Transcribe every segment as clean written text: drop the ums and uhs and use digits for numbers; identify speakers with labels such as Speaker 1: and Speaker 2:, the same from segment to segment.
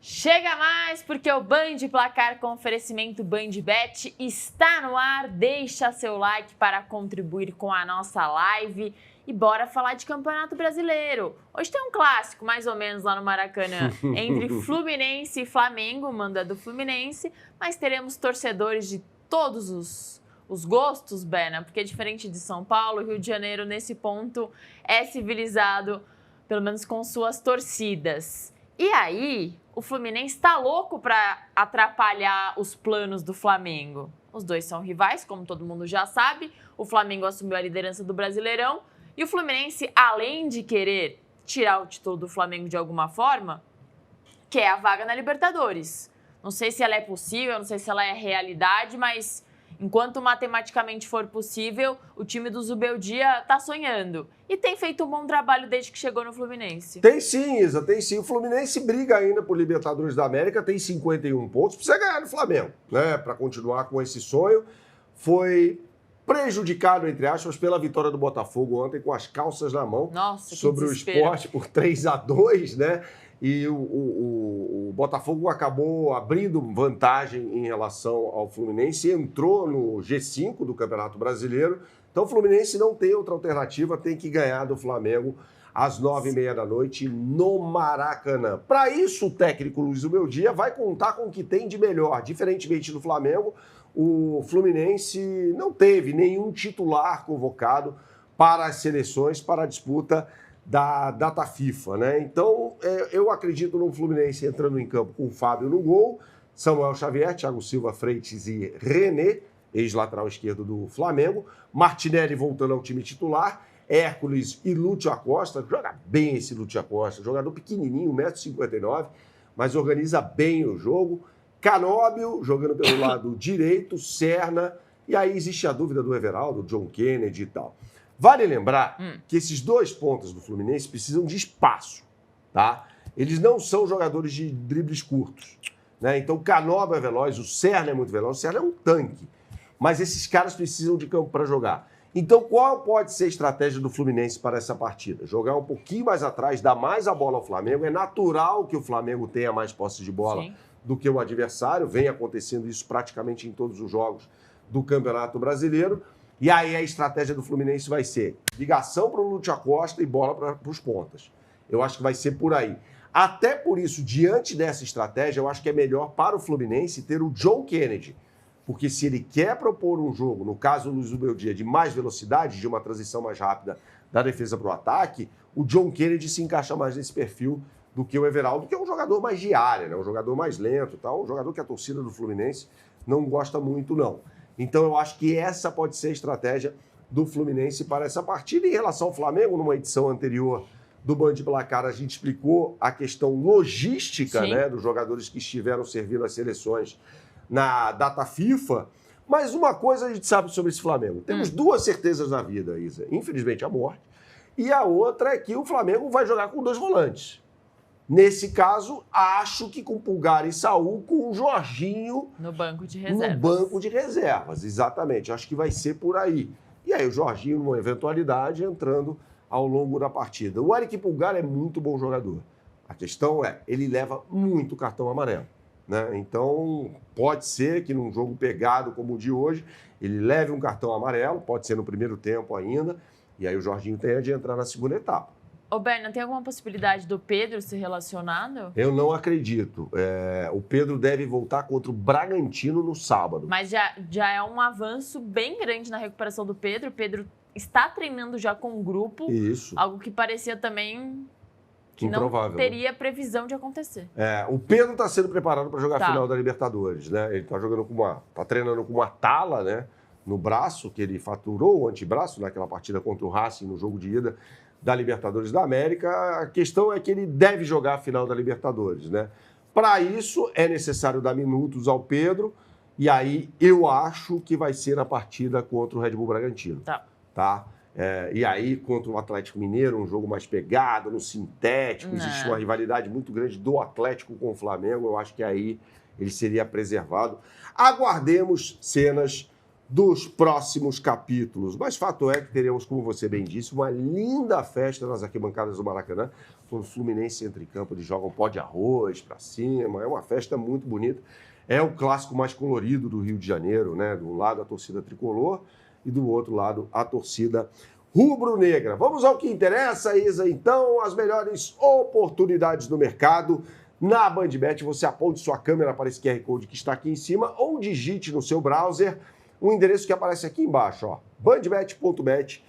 Speaker 1: Chega mais, porque o Band Placar com oferecimento BandBet está no ar. Deixa seu like para contribuir com a nossa live e bora falar de Campeonato Brasileiro. Hoje tem um clássico, mais ou menos, lá no Maracanã, entre Fluminense e Flamengo, manda do Fluminense, mas teremos torcedores de todos os gostos, Bena, porque diferente de São Paulo, Rio de Janeiro, nesse ponto, é civilizado, pelo menos com suas torcidas. E aí, o Fluminense está louco para atrapalhar os planos do Flamengo. Os dois são rivais, como todo mundo já sabe. O Flamengo assumiu a liderança do Brasileirão. E o Fluminense, além de querer tirar o título do Flamengo de alguma forma, quer a vaga na Libertadores. Não sei se ela é possível, não sei se ela é realidade, mas enquanto matematicamente for possível, o time do Zubeldia está sonhando. E tem feito um bom trabalho desde que chegou no Fluminense.
Speaker 2: Tem sim, Isa, tem sim. O Fluminense briga ainda por Libertadores da América, tem 51 pontos, precisa ganhar no Flamengo, né? Para continuar com esse sonho. Foi prejudicado, entre aspas, pela vitória do Botafogo ontem com as calças na mão.
Speaker 1: Nossa, que
Speaker 2: sobre
Speaker 1: desespero.
Speaker 2: O Sport por 3-2, né? E o Botafogo acabou abrindo vantagem em relação ao Fluminense e entrou no G5 do Campeonato Brasileiro. Então o Fluminense não tem outra alternativa, tem que ganhar do Flamengo às 9h30 no Maracanã. Para isso, o técnico Luiz Zubeldia vai contar com o que tem de melhor. Diferentemente do Flamengo, o Fluminense não teve nenhum titular convocado para as seleções, para a disputa da data FIFA, né? Então, eu acredito no Fluminense entrando em campo com o Fábio no gol, Samuel Xavier, Thiago Silva, Freitas e René, ex-lateral esquerdo do Flamengo, Martinelli voltando ao time titular, Hércules e Lúcio Acosta, joga bem esse Lúcio Acosta, jogador pequenininho, 1,59 m, mas organiza bem o jogo, Canóbio jogando pelo lado direito, Serna, e aí existe a dúvida do Everaldo, John Kennedy e tal. Vale lembrar que esses dois pontas do Fluminense precisam de espaço, tá? Eles não são jogadores de dribles curtos, né? Então o Canóbio é veloz, o Serna é muito veloz, o Serna é um tanque. Mas esses caras precisam de campo para jogar. Então qual pode ser a estratégia do Fluminense para essa partida? Jogar um pouquinho mais atrás, dar mais a bola ao Flamengo. É natural que o Flamengo tenha mais posse de bola
Speaker 1: Sim.
Speaker 2: do que o adversário. Vem acontecendo isso praticamente em todos os jogos do Campeonato Brasileiro. E aí a estratégia do Fluminense vai ser ligação para o Lúcio Acosta e bola para os pontas. Eu acho que vai ser por aí. Até por isso, diante dessa estratégia, eu acho que é melhor para o Fluminense ter o John Kennedy. Porque se ele quer propor um jogo, no caso do Luiz Zubeldia, de mais velocidade, de uma transição mais rápida da defesa para o ataque, o John Kennedy se encaixa mais nesse perfil do que o Everaldo, que é um jogador mais de área, né? Um jogador mais lento, tal, um jogador que a torcida do Fluminense não gosta muito, não. Então, eu acho que essa pode ser a estratégia do Fluminense para essa partida. Em relação ao Flamengo, numa edição anterior do Band Placar, a gente explicou a questão logística, né, dos jogadores que estiveram servindo as seleções na data FIFA. Mas uma coisa a gente sabe sobre esse Flamengo. Temos duas certezas na vida, Isa. Infelizmente, a morte. E a outra é que o Flamengo vai jogar com dois volantes. Nesse caso, acho que com Pulgar e Saul, com o Jorginho
Speaker 1: no banco de reservas.
Speaker 2: No banco de reservas, exatamente. Acho que vai ser por aí. E aí o Jorginho, numa eventualidade, entrando ao longo da partida. O Eric Pulgar é muito bom jogador. A questão é, ele leva muito cartão amarelo, né? Então, pode ser que num jogo pegado como o de hoje, ele leve um cartão amarelo, pode ser no primeiro tempo ainda, e aí o Jorginho tenha de entrar na segunda etapa.
Speaker 1: Ô, Berna, tem alguma possibilidade do Pedro ser relacionado?
Speaker 2: Eu não acredito. O Pedro deve voltar contra o Bragantino no sábado.
Speaker 1: Mas já é um avanço bem grande na recuperação do Pedro. O Pedro está treinando já com o grupo.
Speaker 2: Isso.
Speaker 1: Algo que parecia também que
Speaker 2: improvável,
Speaker 1: não teria previsão de acontecer.
Speaker 2: O Pedro está sendo preparado para jogar a final da Libertadores, né? Ele está jogando tá treinando com uma tala, né, no braço, que ele faturou o antebraço naquela partida contra o Racing no jogo de ida da Libertadores da América. A questão é que ele deve jogar a final da Libertadores, né? Para isso, é necessário dar minutos ao Pedro, e aí eu acho que vai ser a partida contra o Red Bull Bragantino. Tá? E aí, contra o Atlético Mineiro, um jogo mais pegado, no sintético, existe uma rivalidade muito grande do Atlético com o Flamengo, eu acho que aí ele seria preservado. Aguardemos cenas dos próximos capítulos. Mas fato é que teremos, como você bem disse, uma linda festa nas arquibancadas do Maracanã, quando o Fluminense entra em campo, eles jogam pó de arroz para cima, é uma festa muito bonita. É o clássico mais colorido do Rio de Janeiro, né? Do lado a torcida tricolor e do outro lado a torcida rubro-negra. Vamos ao que interessa, Isa. Então, as melhores oportunidades do mercado. Na BandBet, você aponte sua câmera para esse QR Code que está aqui em cima ou digite no seu browser o endereço que aparece aqui embaixo, ó, bandbet.bet.br.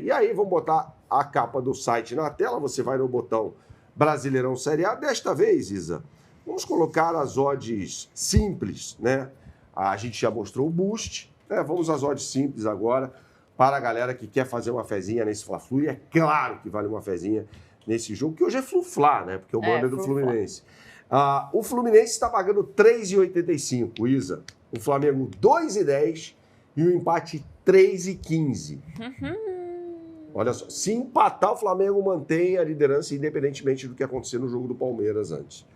Speaker 2: E aí, vamos botar a capa do site na tela, você vai no botão Brasileirão Série A. Desta vez, Isa, vamos colocar as odds simples, né? A gente já mostrou o boost, né? Vamos às odds simples agora para a galera que quer fazer uma fezinha nesse Fla-Flu. E é claro que vale uma fezinha nesse jogo, que hoje é Flu-Flá, né? Porque o mando é do Fluminense. O Fluminense está pagando 3,85, Isa. O Flamengo 2,10 e o empate 3,15. Olha só, se empatar, o Flamengo mantém a liderança independentemente do que acontecer no jogo do Palmeiras antes.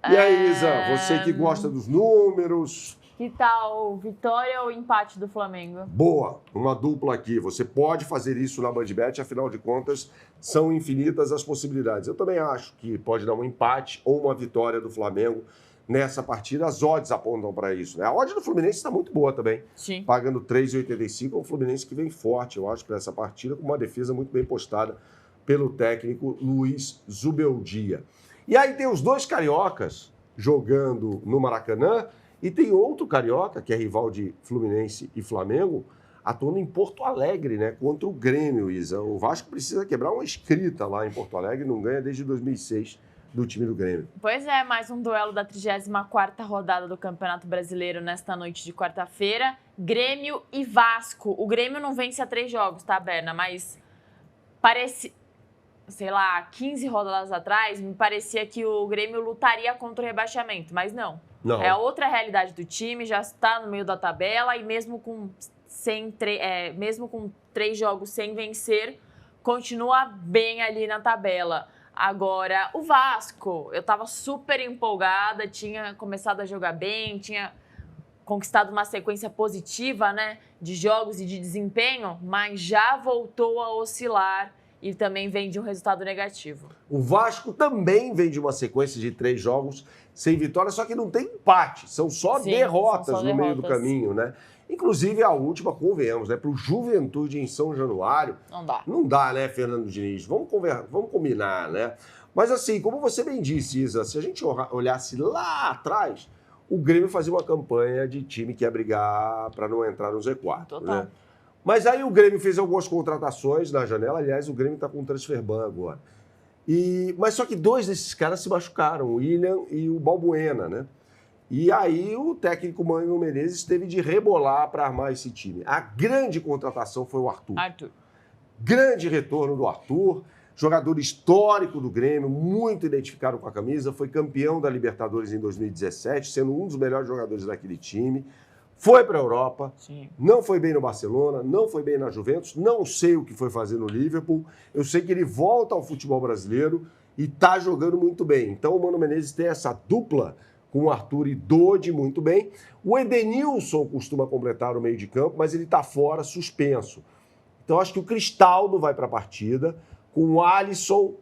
Speaker 2: E aí, Isa, você que gosta dos números...
Speaker 1: Que tal vitória ou empate do Flamengo?
Speaker 2: Boa, uma dupla aqui. Você pode fazer isso na BandBet, afinal de contas, são infinitas as possibilidades. Eu também acho que pode dar um empate ou uma vitória do Flamengo nessa partida. As odds apontam para isso, né? A odd do Fluminense está muito boa também.
Speaker 1: Sim.
Speaker 2: Pagando 3,85, é um Fluminense que vem forte, eu acho, para essa partida, com uma defesa muito bem postada pelo técnico Luiz Zubeldia. E aí tem os dois cariocas jogando no Maracanã. E tem outro carioca, que é rival de Fluminense e Flamengo, atuando em Porto Alegre, né? Contra o Grêmio, Isa. O Vasco precisa quebrar uma escrita lá em Porto Alegre, não ganha desde 2006 do time do Grêmio.
Speaker 1: Pois é, mais um duelo da 34ª rodada do Campeonato Brasileiro nesta noite de quarta-feira. Grêmio e Vasco. O Grêmio não vence há 3 jogos, tá, Berna? Mas parece... sei lá, 15 rodadas atrás, me parecia que o Grêmio lutaria contra o rebaixamento, mas não.
Speaker 2: Não.
Speaker 1: É a outra realidade do time, já está no meio da tabela e mesmo com 3 jogos sem vencer, continua bem ali na tabela. Agora, o Vasco, eu estava super empolgada, tinha começado a jogar bem, tinha conquistado uma sequência positiva, né, de jogos e de desempenho, mas já voltou a oscilar e também vem de um resultado negativo.
Speaker 2: O Vasco também vem de uma sequência de 3 jogos sem vitória, só que não tem empate, são só derrotas no meio do caminho, né? Inclusive a última, convenhamos, né? Para o Juventude em São Januário.
Speaker 1: Não dá.
Speaker 2: Não dá, né, Fernando Diniz? Vamos combinar, né? Mas assim, como você bem disse, Isa, se a gente olhasse lá atrás, o Grêmio fazia uma campanha de time que ia brigar para não entrar no Z4.
Speaker 1: Total.
Speaker 2: Né? Mas aí o Grêmio fez algumas contratações na janela. Aliás, o Grêmio está com um transfer ban agora. Mas só que 2 desses caras se machucaram, o William e o Balbuena, né? E aí o técnico Mano Menezes teve de rebolar para armar esse time. A grande contratação foi o Arthur. Grande retorno do Arthur, jogador histórico do Grêmio, muito identificado com a camisa, foi campeão da Libertadores em 2017, sendo um dos melhores jogadores daquele time. Foi para a Europa,
Speaker 1: Sim.
Speaker 2: Não foi bem no Barcelona, não foi bem na Juventus, não sei o que foi fazer no Liverpool. Eu sei que ele volta ao futebol brasileiro e está jogando muito bem. Então o Mano Menezes tem essa dupla com o Arthur e Dodi muito bem. O Edenilson costuma completar o meio de campo, mas ele está fora, suspenso. Então acho que o Cristaldo vai para a partida, com o Alisson,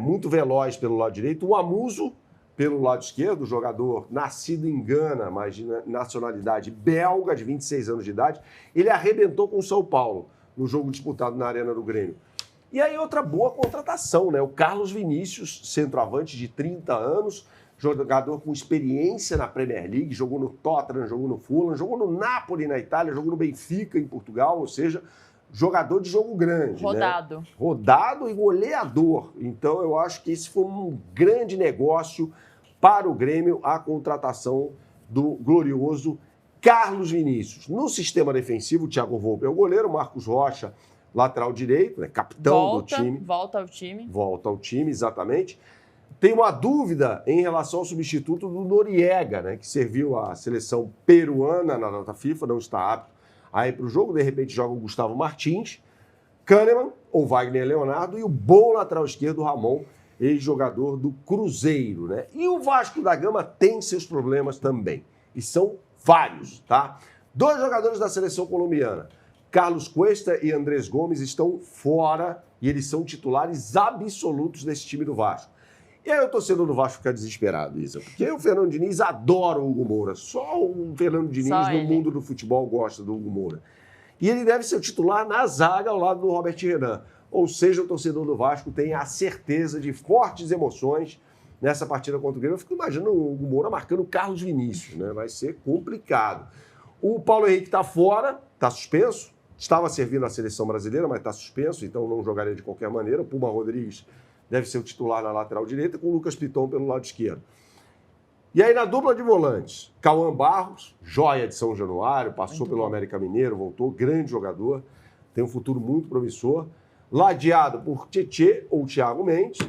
Speaker 2: muito veloz pelo lado direito, o Amuso pelo lado esquerdo, jogador nascido em Gana, mas de nacionalidade belga, de 26 anos de idade. Ele arrebentou com o São Paulo no jogo disputado na Arena do Grêmio. E aí outra boa contratação, né? O Carlos Vinícius, centroavante de 30 anos, jogador com experiência na Premier League, jogou no Tottenham, jogou no Fulham, jogou no Napoli na Itália, jogou no Benfica em Portugal, ou seja, jogador de jogo grande.
Speaker 1: Rodado.
Speaker 2: Né? Rodado e goleador. Então eu acho que esse foi um grande negócio para o Grêmio, a contratação do glorioso Carlos Vinícius. No sistema defensivo, o Thiago Volpe é o goleiro, Marcos Rocha, lateral direito, né, capitão do time.
Speaker 1: Volta ao time.
Speaker 2: Volta ao time, exatamente. Tem uma dúvida em relação ao substituto do Noriega, né, que serviu à seleção peruana na data FIFA, não está apto a ir para o jogo. De repente joga o Gustavo Martins, Kahneman ou Wagner Leonardo e o bom lateral esquerdo, Ramon, ex-jogador do Cruzeiro, né? E o Vasco da Gama tem seus problemas também. E são vários, tá? 2 jogadores da seleção colombiana. Carlos Cuesta e Andrés Gomes estão fora e eles são titulares absolutos desse time do Vasco. E aí o torcedor do Vasco fica desesperado, Isa, porque o Fernando Diniz adora o Hugo Moura. Só o Fernando Diniz no mundo do futebol gosta do Hugo Moura. E ele deve ser o titular na zaga ao lado do Robert Renan. Ou seja, o torcedor do Vasco tem a certeza de fortes emoções nessa partida contra o Grêmio. Eu fico imaginando o Hugo Moura marcando o Carlos Vinícius, né? Vai ser complicado. O Paulo Henrique está fora, está suspenso. Estava servindo a seleção brasileira, mas está suspenso, então não jogaria de qualquer maneira. O Puma Rodrigues deve ser o titular na lateral direita, com o Lucas Piton pelo lado esquerdo. E aí, na dupla de volantes, Cauã Barros, joia de São Januário, passou pelo América Mineiro, voltou, grande jogador, tem um futuro muito promissor. Ladeado por Tietê ou Thiago Mendes.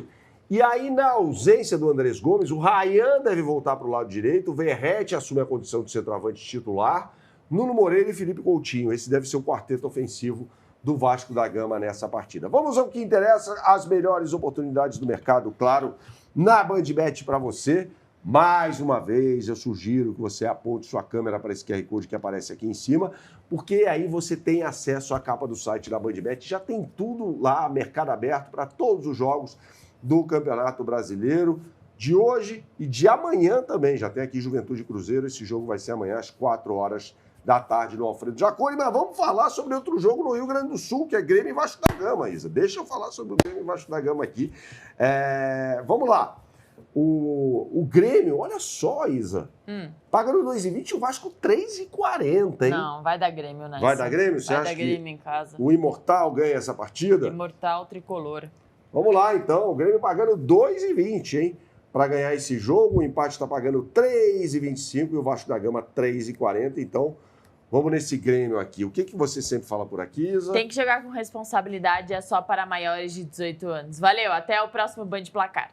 Speaker 2: E aí, na ausência do Andrés Gomes, o Ryan deve voltar para o lado direito, o Verratti assume a condição de centroavante titular, Nuno Moreira e Felipe Coutinho. Esse deve ser o quarteto ofensivo do Vasco da Gama nessa partida. Vamos ao que interessa, as melhores oportunidades do mercado, claro, na BandBet para você. Mais uma vez, eu sugiro que você aponte sua câmera para esse QR Code que aparece aqui em cima, porque aí você tem acesso à capa do site da BandBet. Já tem tudo lá, mercado aberto para todos os jogos do Campeonato Brasileiro, de hoje e de amanhã também. Já tem aqui Juventude e Cruzeiro, esse jogo vai ser amanhã às 4h da tarde no Alfredo Jaconi, mas vamos falar sobre outro jogo no Rio Grande do Sul, que é Grêmio e Vasco da Gama, Isa. Deixa eu falar sobre o Grêmio e Vasco da Gama aqui. Vamos lá. O Grêmio, olha só, Isa, pagando 2,20 e o Vasco 3,40, hein?
Speaker 1: Não, vai dar Grêmio nessa.
Speaker 2: Vai dar Grêmio? Você
Speaker 1: vai
Speaker 2: acha
Speaker 1: dar Grêmio em casa.
Speaker 2: O Imortal ganha essa partida?
Speaker 1: Imortal tricolor.
Speaker 2: Vamos lá, então. O Grêmio pagando 2,20, hein? Para ganhar esse jogo, o empate está pagando 3,25 e o Vasco da Gama 3,40. Então, vamos nesse Grêmio aqui. O que você sempre fala por aqui, Isa?
Speaker 1: Tem que jogar com responsabilidade, é só para maiores de 18 anos. Valeu, até o próximo Band Placar.